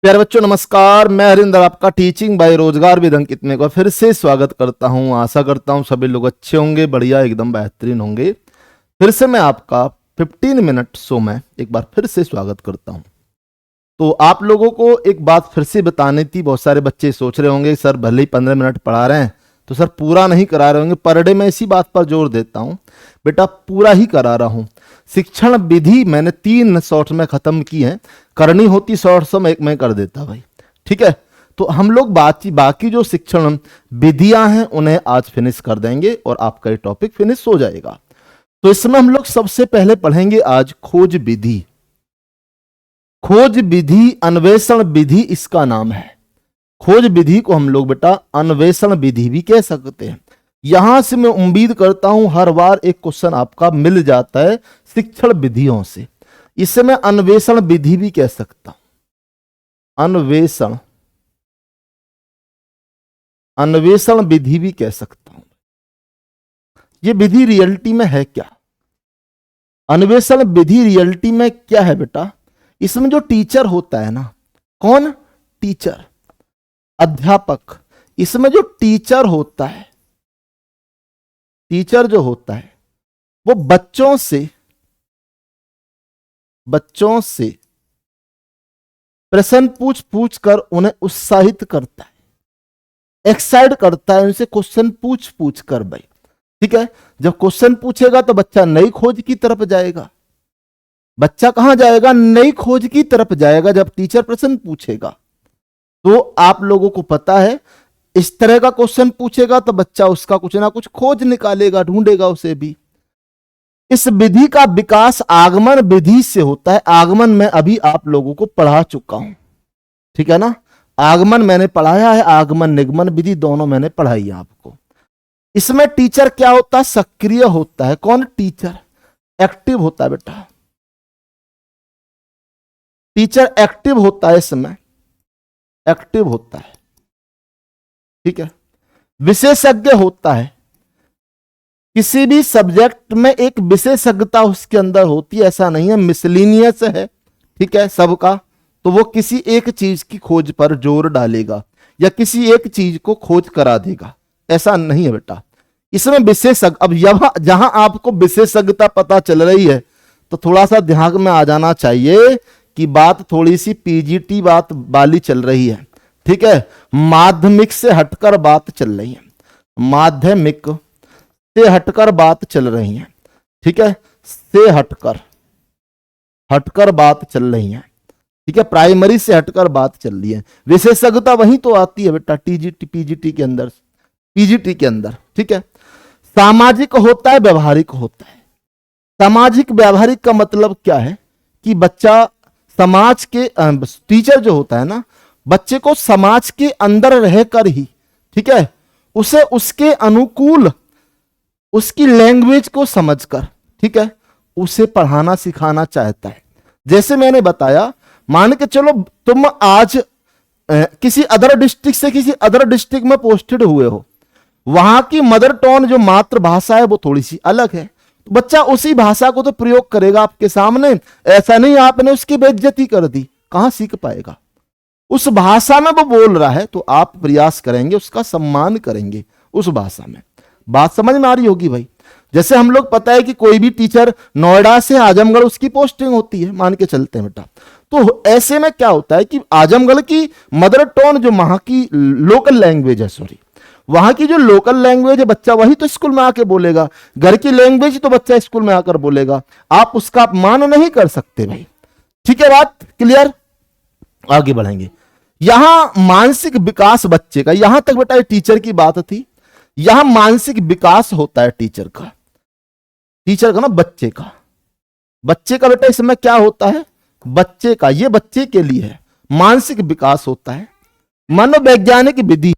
प्यारे बच्चों नमस्कार। मैं हरिंदर आपका टीचिंग बाय रोजगार विद अंकित में फिर से स्वागत करता हूं। आशा करता हूं सभी लोग अच्छे होंगे, बढ़िया एकदम बेहतरीन होंगे। फिर से मैं आपका 15 मिनट शो में एक बार फिर से स्वागत करता हूं। तो आप लोगों को एक बात फिर से बतानी थी। बहुत सारे बच्चे सोच रहे होंगे सर भले ही 15 मिनट पढ़ा रहे हैं तो सर पूरा नहीं करा रहे होंगे। पर डे मैं इसी बात पर जोर देता हूं, बेटा पूरा ही करा रहा हूं। शिक्षण विधि मैंने 3 शॉर्ट्स में खत्म की है। करनी होती शॉर्ट्स में एक मैं कर देता भाई, ठीक है। तो हम लोग बाकी जो शिक्षण विधियां हैं उन्हें आज फिनिश कर देंगे और आपका ये टॉपिक फिनिश हो जाएगा। तो इसमें हम लोग सबसे पहले पढ़ेंगे आज खोज विधि। खोज विधि, अन्वेषण विधि इसका नाम है। खोज विधि को हम लोग बेटा अन्वेषण विधि भी कह सकते हैं। यहां से मैं उम्मीद करता हूं हर बार एक क्वेश्चन आपका मिल जाता है शिक्षण विधियों से। इसे मैं अन्वेषण विधि भी कह सकता हूं, अन्वेषण अन्वेषण विधि भी कह सकता हूं। ये विधि रियलिटी में है क्या? अन्वेषण विधि रियलिटी में क्या है बेटा? इसमें जो टीचर होता है ना, कौन? टीचर, अध्यापक। इसमें जो टीचर होता है, टीचर जो होता है वो बच्चों से प्रश्न पूछ पूछ कर उन्हें उत्साहित करता है, एक्साइट करता है उनसे क्वेश्चन पूछ पूछ कर भाई, ठीक है। जब क्वेश्चन पूछेगा तो बच्चा नई खोज की तरफ जाएगा। बच्चा कहां जाएगा? नई खोज की तरफ जाएगा जब टीचर प्रश्न पूछेगा। तो आप लोगों को पता है इस तरह का क्वेश्चन पूछेगा तो बच्चा उसका कुछ ना कुछ खोज निकालेगा, ढूंढेगा उसे भी। इस विधि का विकास आगमन विधि से होता है। आगमन मैं अभी आप लोगों को पढ़ा चुका हूं, ठीक है ना। आगमन मैंने पढ़ाया है, आगमन निगमन विधि दोनों मैंने पढ़ाई है आपको। इसमें टीचर क्या होता है? सक्रिय होता है। कौन? टीचर एक्टिव होता है बेटा। टीचर एक्टिव होता है, इसमें एक्टिव होता है, ठीक है। विशेषज्ञ होता है। किसी भी सब्जेक्ट में एक विशेषज्ञता उसके अंदर होती है, ऐसा नहीं है मिसलिनियस है, ठीक है सबका। तो वो किसी एक चीज की खोज पर जोर डालेगा या किसी एक चीज को खोज करा देगा, ऐसा नहीं है बेटा। इसमें विशेषज्ञ, अब जहां आपको विशेषज्ञता पता चल रही है तो थोड़ा सा ध्यान में आ जाना चाहिए कि बात थोड़ी सी पीजीटी बात वाली चल रही है, ठीक है। माध्यमिक से हटकर बात चल रही है, माध्यमिक से हटकर बात चल रही है, ठीक है। से हटकर बात चल रही है, ठीक है। प्राइमरी से हटकर बात चल रही है। विशेषज्ञता वहीं तो आती है बेटा टीजीटी पीजीटी के अंदर, पीजीटी के अंदर, ठीक है। सामाजिक होता है, व्यवहारिक होता है। सामाजिक व्यवहारिक का मतलब क्या है कि बच्चा समाज के टीचर जो होता है ना, बच्चे को समाज के अंदर रहकर ही, ठीक है, उसे उसके अनुकूल उसकी लैंग्वेज को समझकर, ठीक है, उसे पढ़ाना सिखाना चाहता है। जैसे मैंने बताया, मान के चलो तुम आज किसी अदर डिस्ट्रिक्ट से किसी अदर डिस्ट्रिक्ट में पोस्टेड हुए हो, वहां की मदर टोन जो मातृभाषा है वो थोड़ी सी अलग है, तो बच्चा उसी भाषा को तो प्रयोग करेगा आपके सामने। ऐसा नहीं आपने उसकी बेइज्जती कर दी, कहां सीख पाएगा? उस भाषा में वो बोल रहा है तो आप प्रयास करेंगे, उसका सम्मान करेंगे उस भाषा में। बात समझ में आ रही होगी भाई। जैसे हम लोग पता है कि कोई भी टीचर नोएडा से आजमगढ़ उसकी पोस्टिंग होती है, मान के चलते हैं बेटा। तो ऐसे में क्या होता है कि आजमगढ़ की मदर टोन जो वहां की लोकल लैंग्वेज है, सॉरी, वहां की जो लोकल लैंग्वेज है बच्चा वही तो स्कूल में आके बोलेगा। घर की लैंग्वेज तो बच्चा स्कूल में आकर बोलेगा। आप उसका अपमान नहीं कर सकते भाई, ठीक है। बात क्लियर? आगे बढ़ेंगे। यहां मानसिक विकास बच्चे का, यहां तक बेटा टीचर की बात थी। यहां मानसिक विकास होता है टीचर का, टीचर का ना, बच्चे का बेटा इसमें क्या होता है? बच्चे का, ये बच्चे के लिए है, मानसिक विकास होता है। मनोवैज्ञानिक विधि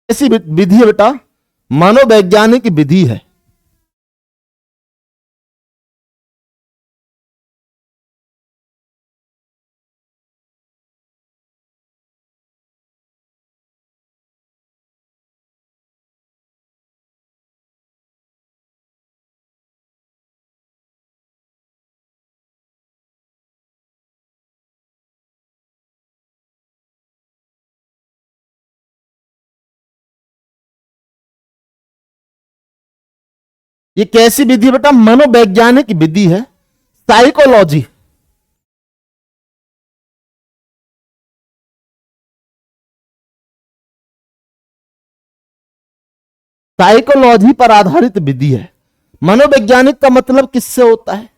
ऐसी विधि है बेटा, मनोवैज्ञानिक विधि है। ये कैसी विधि है बेटा? मनोवैज्ञानिक विधि है, साइकोलॉजी। साइकोलॉजी पर आधारित विधि है। मनोवैज्ञानिक का मतलब किससे होता है?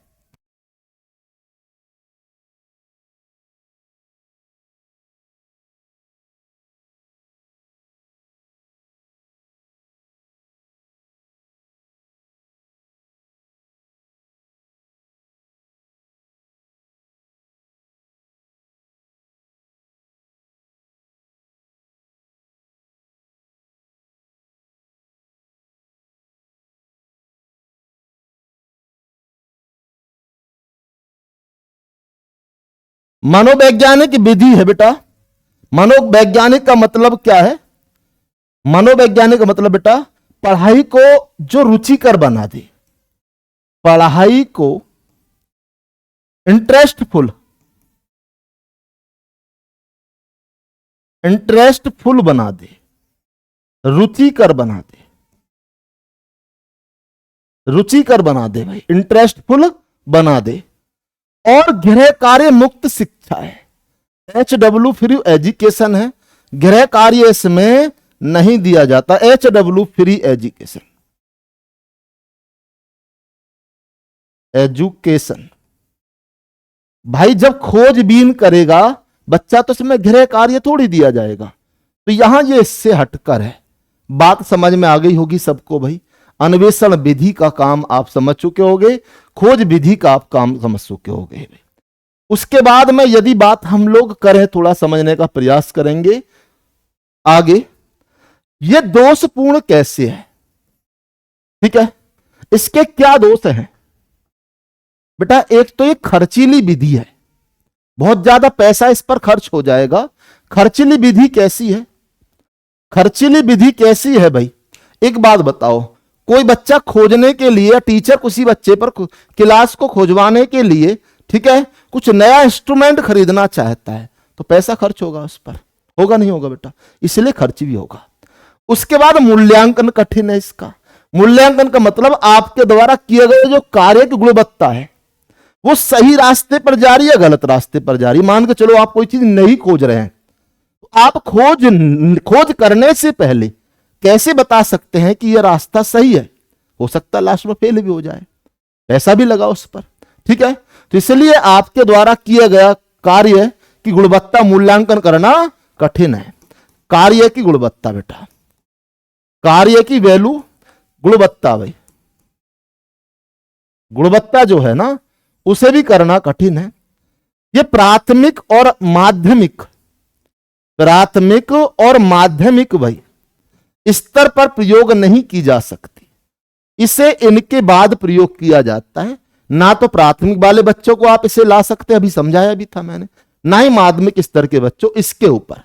मनोवैज्ञानिक विधि है बेटा। मनोवैज्ञानिक का मतलब क्या है? मनोवैज्ञानिक का मतलब बेटा पढ़ाई को जो रुचिकर बना दे, पढ़ाई को इंटरेस्टफुल बना दे, रुचिकर बना दे, रुचिकर बना दे भाई, इंटरेस्टफुल बना दे। और गृह कार्य मुक्त शिक्षा है, HW फ्री एजुकेशन है। गृह कार्य इसमें नहीं दिया जाता, HW फ्री एजुकेशन, एजुकेशन। भाई जब खोजबीन करेगा बच्चा तो इसमें गृह कार्य थोड़ी दिया जाएगा, तो यहां ये इससे हटकर है। बात समझ में आ गई होगी सबको भाई। अन्वेषण विधि का काम आप समझ चुके होंगे, खोज विधि का आप काम समझ चुके होंगे। उसके बाद में यदि बात हम लोग करें, थोड़ा समझने का प्रयास करेंगे आगे, ये दोषपूर्ण कैसे है, ठीक है, इसके क्या दोष हैं बेटा? एक तो ये खर्चीली विधि है, बहुत ज्यादा पैसा इस पर खर्च हो जाएगा। खर्चीली विधि कैसी है? खर्चीली विधि कैसी है भाई? एक बात बताओ, कोई बच्चा खोजने के लिए, टीचर किसी बच्चे पर क्लास को खोजवाने के लिए, ठीक है, कुछ नया इंस्ट्रूमेंट खरीदना चाहता है तो पैसा खर्च होगा उस पर, होगा नहीं होगा बेटा? इसलिए खर्च भी होगा। उसके बाद मूल्यांकन कठिन है इसका। मूल्यांकन का मतलब आपके द्वारा किए गए जो कार्य की गुणवत्ता है वो सही रास्ते पर जा रही है, गलत रास्ते पर जा रही है। मान के चलो आप कोई चीज नहीं खोज रहे हैं, तो आप खोज करने से पहले कैसे बता सकते हैं कि यह रास्ता सही है? हो सकता है लास्ट में फेल भी हो जाए, पैसा भी लगा उस पर, ठीक है। तो इसलिए आपके द्वारा किया गया कार्य की गुणवत्ता मूल्यांकन करना कठिन है। कार्य की गुणवत्ता बेटा, कार्य की वैल्यू, गुणवत्ता भाई, गुणवत्ता जो है ना उसे भी करना कठिन है। ये प्राथमिक और माध्यमिक, प्राथमिक और माध्यमिक भाई स्तर पर प्रयोग नहीं की जा सकती, इसे इनके बाद प्रयोग किया जाता है। ना तो प्राथमिक वाले बच्चों को आप इसे ला सकते हैं, अभी समझाया भी था मैंने, ना ही माध्यमिक स्तर के बच्चों, इसके ऊपर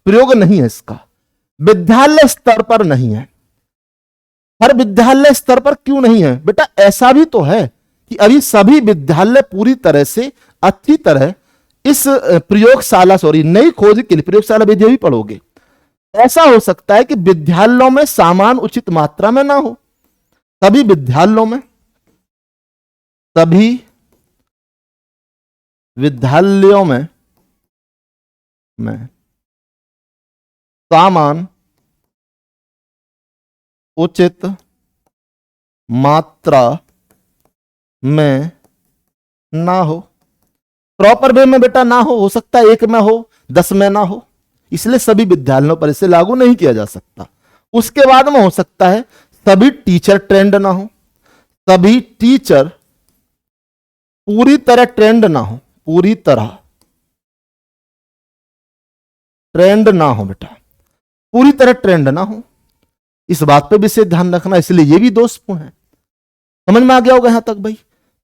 प्रयोग नहीं है इसका। विद्यालय स्तर पर नहीं है। हर विद्यालय स्तर पर क्यों नहीं है बेटा? ऐसा भी तो है कि अभी सभी विद्यालय पूरी तरह से अच्छी तरह इस प्रयोगशाला, सॉरी नई खोज के लिए प्रयोगशाला विधि भी पढ़ोगे। ऐसा हो सकता है कि विद्यालयों में सामान उचित मात्रा में ना हो, सभी विद्यालयों में, सभी विद्यालयों में सामान उचित मात्रा में ना हो, प्रॉपर वे में बेटा ना हो सकता है 1 में हो, 10 में ना हो, इसलिए सभी विद्यालयों पर इसे लागू नहीं किया जा सकता। उसके बाद में हो सकता है सभी टीचर ट्रेंड ना हो, सभी टीचर पूरी तरह ट्रेंड ना हो, पूरी तरह ट्रेंड ना हो बेटा, पूरी तरह ट्रेंड ना हो, इस बात पे भी से ध्यान रखना, इसलिए ये भी दोषपूर्ण है। समझ में आ गया होगा यहां तक भाई?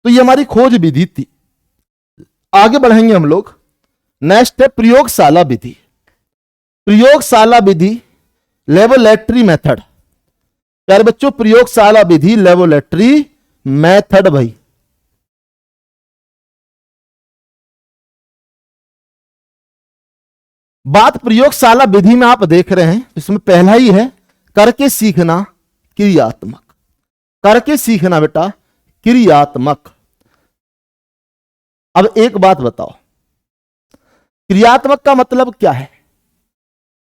तो ये हमारी खोज विधि थी। आगे बढ़ेंगे हम लोग। नेक्स्ट है प्रयोगशाला विधि। प्रयोगशाला विधि, लेबोरेटरी मेथड। प्यारे बच्चों, प्रयोगशाला विधि, लेबोरेटरी मेथड भाई, बात प्रयोगशाला विधि में आप देख रहे हैं, इसमें पहला ही है करके सीखना क्रियात्मक। करके सीखना बेटा क्रियात्मक। अब एक बात बताओ, क्रियात्मक का मतलब क्या है?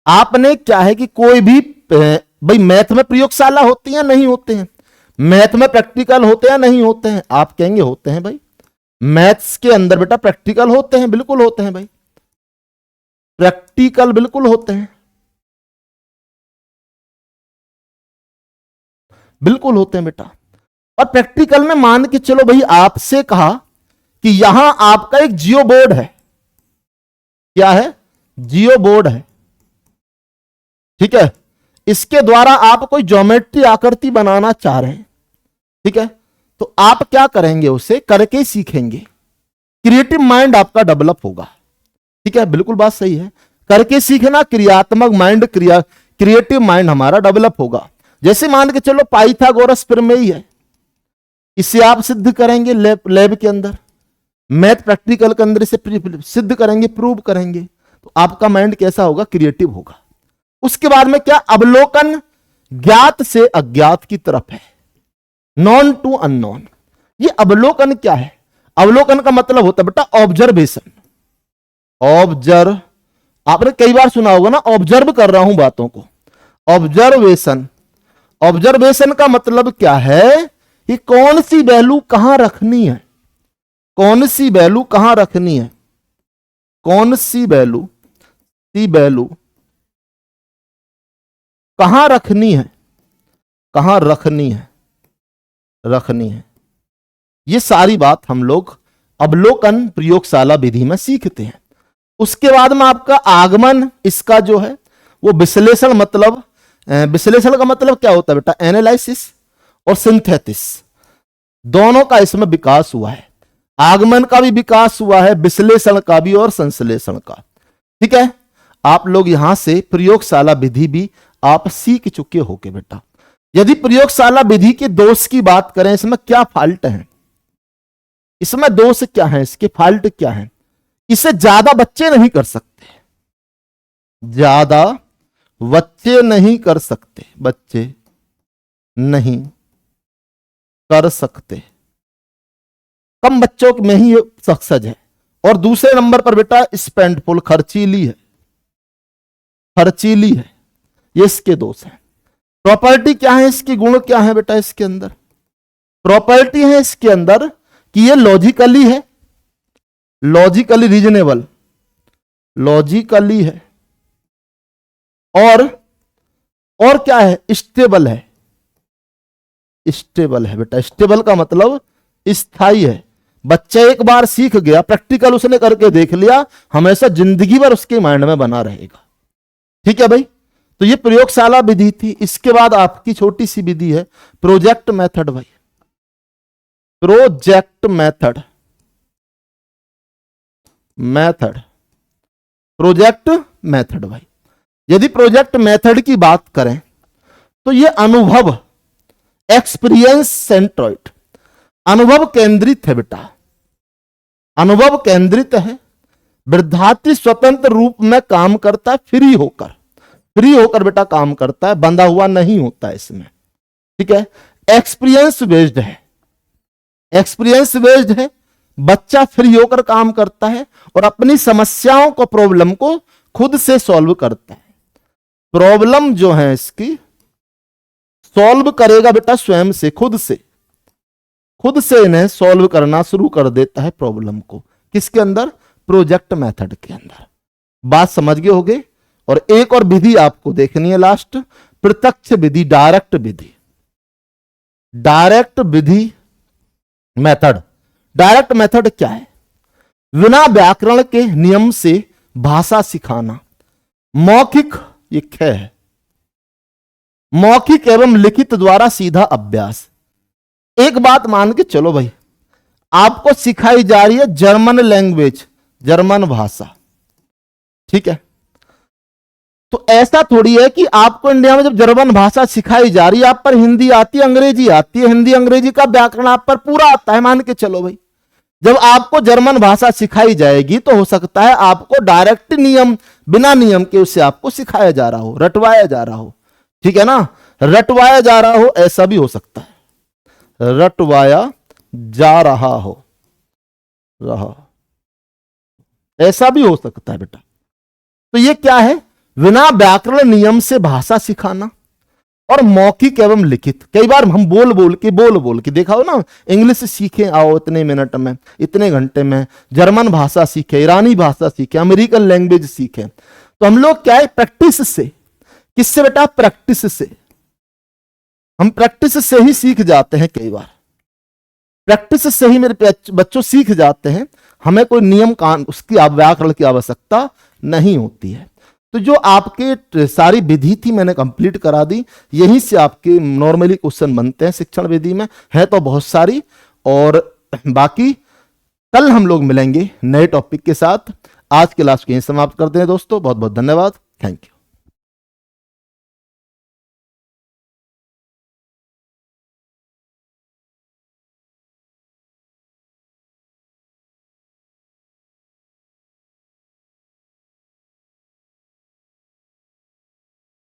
आपने क्या है कि कोई भी भाई मैथ में प्रयोगशाला होती है नहीं होते हैं, मैथ में प्रैक्टिकल होते हैं नहीं होते हैं? आप कहेंगे होते हैं भाई, मैथ्स के अंदर बेटा प्रैक्टिकल होते हैं, बिल्कुल होते हैं भाई, प्रैक्टिकल बिल्कुल होते हैं, बिल्कुल होते हैं बेटा। और प्रैक्टिकल में मान के चलो भाई, आपसे कहा कि यहां आपका एक जियो बोर्ड है, क्या है? जियो बोर्ड है, ठीक है। इसके द्वारा आप कोई ज्योमेट्री आकृति बनाना चाह रहे हैं, ठीक है, तो आप क्या करेंगे? उसे करके सीखेंगे, क्रिएटिव माइंड आपका डेवलप होगा, ठीक है, बिल्कुल बात सही है। करके सीखना, क्रियात्मक माइंड, क्रिएटिव माइंड हमारा डेवलप होगा। जैसे मान के चलो पाइथागोरस प्रमेय है, इसे आप सिद्ध करेंगे लैब के अंदर, मैथ प्रैक्टिकल के अंदर इसे सिद्ध करेंगे, प्रूव करेंगे, तो आपका माइंड कैसा होगा? क्रिएटिव होगा। उसके बाद में क्या? अवलोकन ज्ञात से अज्ञात की तरफ है, नॉन टू अननोन। ये अवलोकन क्या है? अवलोकन का मतलब होता है बेटा ऑब्जर्वेशन। ऑब्जर्व, आपने कई बार सुना होगा ना, ऑब्जर्व कर रहा हूं बातों को, ऑब्जर्वेशन। ऑब्जर्वेशन का मतलब क्या है कि कौन सी वैल्यू कहां रखनी है, कौन सी वैल्यू कहां रखनी है, कौन सी वैल्यू कहां रखनी है, कहां रखनी है, रखनी है। ये सारी बात हम लोग अवलोकन प्रयोगशाला विधि में सीखते हैं। उसके बाद में आपका आगमन, इसका जो है वो विश्लेषण, मतलब विश्लेषण का मतलब क्या होता है बेटा? एनालिसिस और सिंथेसिस, दोनों का इसमें विकास हुआ है। आगमन का भी विकास हुआ है, विश्लेषण का भी और संश्लेषण का, ठीक है। आप लोग यहां से प्रयोगशाला विधि भी आप सीख चुके होगे बेटा। यदि प्रयोगशाला विधि के दोष की बात करें, इसमें क्या फॉल्ट है, इसमें दोष क्या है, इसके फॉल्ट क्या है? इसे ज्यादा बच्चे नहीं कर सकते, ज्यादा बच्चे नहीं कर सकते, बच्चे नहीं कर सकते, कम बच्चों में ही ये सक्सेस है। और दूसरे नंबर पर बेटा स्पेंडफुल, खर्चीली है, खर्चीली है, ये इसके दोष है। प्रॉपर्टी क्या है, इसके गुण क्या है बेटा? इसके अंदर प्रॉपर्टी है इसके अंदर कि ये लॉजिकली है, लॉजिकली रीजनेबल, लॉजिकली है, और क्या है? स्टेबल है, स्टेबल है बेटा। स्टेबल का मतलब स्थायी है। बच्चा एक बार सीख गया, प्रैक्टिकल उसने करके देख लिया, हमेशा जिंदगी भर उसके माइंड में बना रहेगा, ठीक है भाई। तो ये प्रयोगशाला विधि थी। इसके बाद आपकी छोटी सी विधि है प्रोजेक्ट मेथड भाई, प्रोजेक्ट मेथड, प्रोजेक्ट मेथड भाई। यदि प्रोजेक्ट मेथड की बात करें तो ये अनुभव, एक्सपीरियंस सेंट्रोइड, अनुभव केंद्रित है बेटा, अनुभव केंद्रित है। विद्यार्थी स्वतंत्र रूप में काम करता है, फ्री होकर बेटा काम करता है, बंधा हुआ नहीं होता है इसमें, ठीक है। एक्सपीरियंस बेस्ड है, एक्सपीरियंस बेस्ड है, बच्चा फ्री होकर काम करता है और अपनी समस्याओं को, प्रॉब्लम को खुद से सॉल्व करता है। प्रॉब्लम जो है इसकी सॉल्व करेगा बेटा स्वयं से, खुद से इन्हें सॉल्व करना शुरू कर देता है प्रॉब्लम को। किसके अंदर? प्रोजेक्ट मेथड के अंदर। बात समझ गए होगे। और एक और विधि आपको देखनी है लास्ट, प्रत्यक्ष विधि, डायरेक्ट विधि, डायरेक्ट विधि मेथड। डायरेक्ट मेथड क्या है? बिना व्याकरण के नियम से भाषा सिखाना, मौखिक, ये ख है, मौखिक एवं लिखित द्वारा सीधा अभ्यास। एक बात मान के चलो भाई, आपको सिखाई जा रही है जर्मन लैंग्वेज, जर्मन भाषा, ठीक है। तो ऐसा थोड़ी है कि आपको इंडिया में जब जर्मन भाषा सिखाई जा रही है, आप पर हिंदी आती है, अंग्रेजी आती है, हिंदी अंग्रेजी का व्याकरण आप पर पूरा आता है, मान के चलो भाई। जब आपको जर्मन भाषा सिखाई जाएगी तो हो सकता है आपको डायरेक्ट नियम, बिना नियम के उससे आपको सिखाया जा रहा हो, रटवाया जा रहा हो, ठीक है ना, रटवाया जा रहा हो, ऐसा भी हो सकता है, रटवाया जा रहा हो, ऐसा भी हो सकता है बेटा। तो ये क्या है, बिना व्याकरण नियम से भाषा सिखाना और मौखिक एवं लिखित। कई बार हम बोल बोल के देखा हो ना, इंग्लिश सीखे आओ इतने मिनट में, इतने घंटे में, जर्मन भाषा सीखे, ईरानी भाषा सीखे, अमेरिकन लैंग्वेज सीखे। तो हम लोग क्या है, प्रैक्टिस से। किससे बेटा, प्रैक्टिस से। हम प्रैक्टिस से ही सीख जाते हैं, कई बार प्रैक्टिस से ही मेरे बच्चों सीख जाते हैं। हमें कोई नियम कान उसकी व्याकरण की आवश्यकता नहीं होती है। तो जो आपके सारी विधि थी मैंने कंप्लीट करा दी। यहीं से आपके नॉर्मली क्वेश्चन बनते हैं शिक्षण विधि में, है तो बहुत सारी। और बाकी कल हम लोग मिलेंगे नए टॉपिक के साथ। आज के क्लास को यहीं समाप्त करते हैं दोस्तों। बहुत बहुत धन्यवाद। Thank you.